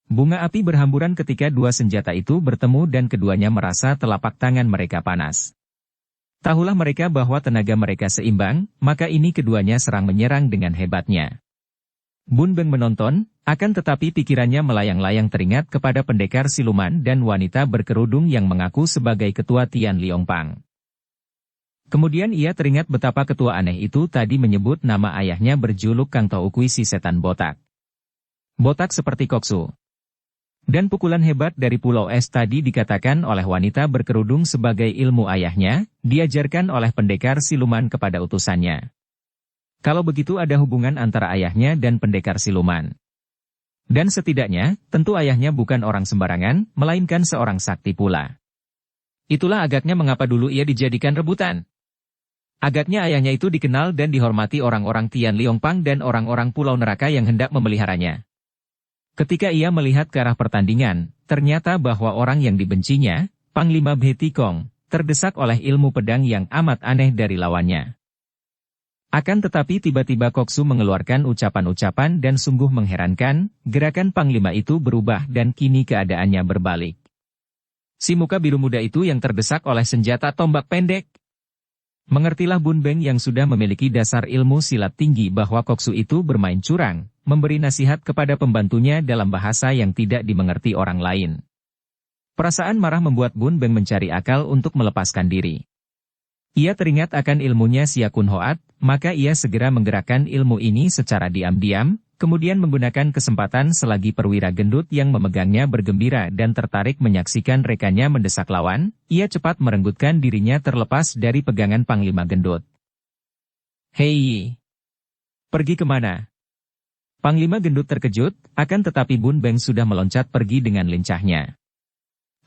Bunga api berhamburan ketika dua senjata itu bertemu dan keduanya merasa telapak tangan mereka panas. Tahulah mereka bahwa tenaga mereka seimbang, maka ini keduanya serang menyerang dengan hebatnya. Bun Beng menonton, akan tetapi pikirannya melayang-layang teringat kepada pendekar siluman dan wanita berkerudung yang mengaku sebagai ketua Tian Liongpang. Kemudian ia teringat betapa ketua aneh itu tadi menyebut nama ayahnya berjuluk Kang Toukui si setan botak. Botak seperti Koksu. Dan pukulan hebat dari Pulau Es tadi dikatakan oleh wanita berkerudung sebagai ilmu ayahnya, diajarkan oleh pendekar siluman kepada utusannya. Kalau begitu ada hubungan antara ayahnya dan pendekar siluman. Dan setidaknya, tentu ayahnya bukan orang sembarangan, melainkan seorang sakti pula. Itulah agaknya mengapa dulu ia dijadikan rebutan. Agaknya ayahnya itu dikenal dan dihormati orang-orang Tian Liongpang dan orang-orang Pulau Neraka yang hendak memeliharanya. Ketika ia melihat ke arah pertandingan, ternyata bahwa orang yang dibencinya, Panglima Betikong, terdesak oleh ilmu pedang yang amat aneh dari lawannya. Akan tetapi tiba-tiba Koksu mengeluarkan ucapan-ucapan dan sungguh mengherankan, gerakan Panglima itu berubah dan kini keadaannya berbalik. Si muka biru muda itu yang terdesak oleh senjata tombak pendek. Mengertilah Bun Beng yang sudah memiliki dasar ilmu silat tinggi bahwa Koksu itu bermain curang, memberi nasihat kepada pembantunya dalam bahasa yang tidak dimengerti orang lain. Perasaan marah membuat Bun Beng mencari akal untuk melepaskan diri. Ia teringat akan ilmunya Sia Kun Hoat, maka ia segera menggerakkan ilmu ini secara diam-diam, kemudian menggunakan kesempatan selagi perwira gendut yang memegangnya bergembira dan tertarik menyaksikan rekannya mendesak lawan, ia cepat merenggutkan dirinya terlepas dari pegangan Panglima gendut. Hei! Pergi kemana? Panglima gendut terkejut, akan tetapi Bun Beng sudah meloncat pergi dengan lincahnya.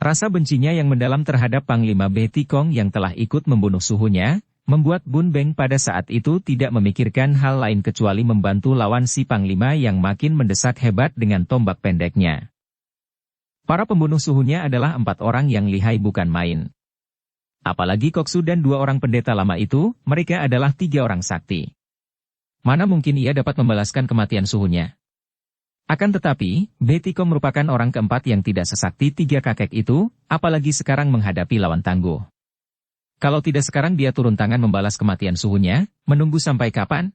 Rasa bencinya yang mendalam terhadap Panglima Betikong yang telah ikut membunuh suhunya, membuat Bun Beng pada saat itu tidak memikirkan hal lain kecuali membantu lawan si Panglima yang makin mendesak hebat dengan tombak pendeknya. Para pembunuh suhunya adalah 4 orang yang lihai bukan main. Apalagi Koksu dan 2 orang pendeta lama itu, mereka adalah 3 orang sakti. Mana mungkin ia dapat membalaskan kematian suhunya? Akan tetapi, Betikong merupakan orang keempat yang tidak sesakti 3 kakek itu, apalagi sekarang menghadapi lawan tangguh. Kalau tidak sekarang dia turun tangan membalas kematian suhunya, menunggu sampai kapan?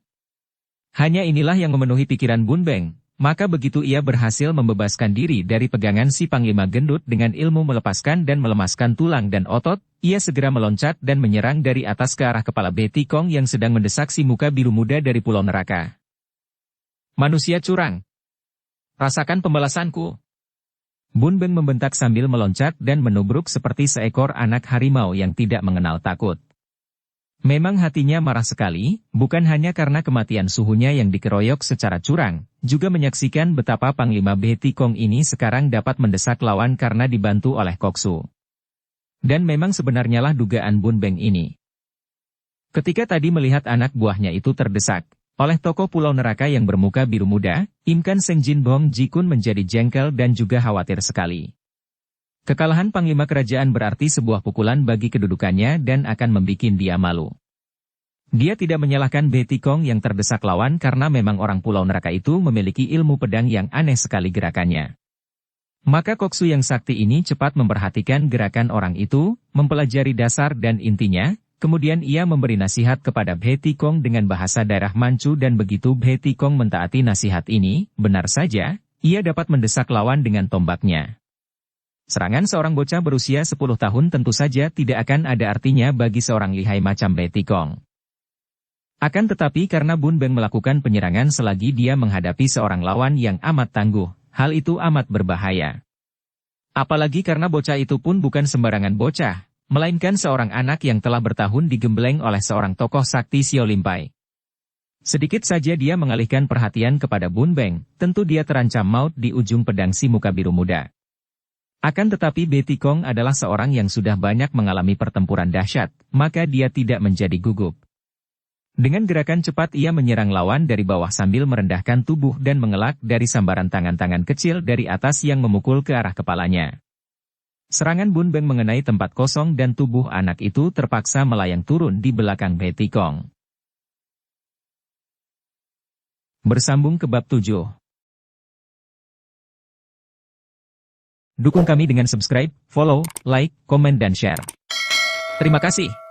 Hanya inilah yang memenuhi pikiran Bun Beng, maka begitu ia berhasil membebaskan diri dari pegangan si Panglima gendut dengan ilmu melepaskan dan melemaskan tulang dan otot, ia segera meloncat dan menyerang dari atas ke arah kepala Betikong yang sedang mendesak si muka biru muda dari Pulau Neraka. Manusia curang! Rasakan pembalasanku. Bun Beng membentak sambil meloncat dan menubruk seperti seekor anak harimau yang tidak mengenal takut. Memang hatinya marah sekali, bukan hanya karena kematian suhunya yang dikeroyok secara curang, juga menyaksikan betapa Panglima Betikong ini sekarang dapat mendesak lawan karena dibantu oleh Koksu. Dan memang sebenarnya lah dugaan Bun Beng ini. Ketika tadi melihat anak buahnya itu terdesak oleh tokoh Pulau Neraka yang bermuka biru muda, Im Kan Seng Jin Bong Ji Kun menjadi jengkel dan juga khawatir sekali. Kekalahan Panglima Kerajaan berarti sebuah pukulan bagi kedudukannya dan akan membuat dia malu. Dia tidak menyalahkan Betikong yang terdesak lawan karena memang orang Pulau Neraka itu memiliki ilmu pedang yang aneh sekali gerakannya. Maka Koksu yang sakti ini cepat memperhatikan gerakan orang itu, mempelajari dasar dan intinya, kemudian ia memberi nasihat kepada Betikong dengan bahasa daerah Manchu dan begitu Betikong mentaati nasihat ini, benar saja, ia dapat mendesak lawan dengan tombaknya. Serangan seorang bocah berusia 10 tahun tentu saja tidak akan ada artinya bagi seorang lihai macam Betikong. Akan tetapi karena Bun Beng melakukan penyerangan selagi dia menghadapi seorang lawan yang amat tangguh, Hal itu amat berbahaya. Apalagi karena bocah itu pun bukan sembarangan bocah, melainkan seorang anak yang telah bertahun digembleng oleh seorang tokoh sakti Xiao Limpai. Sedikit saja dia mengalihkan perhatian kepada Bun Beng, tentu dia terancam maut di ujung pedang si muka biru muda. Akan tetapi Betty Kong adalah seorang yang sudah banyak mengalami pertempuran dahsyat, maka dia tidak menjadi gugup. Dengan gerakan cepat ia menyerang lawan dari bawah sambil merendahkan tubuh dan mengelak dari sambaran tangan-tangan kecil dari atas yang memukul ke arah kepalanya. Serangan Bun Beng mengenai tempat kosong dan tubuh anak itu terpaksa melayang turun di belakang Betty Kong. Bersambung ke bab 7. Dukung kami dengan subscribe, follow, like, komen dan share. Terima kasih.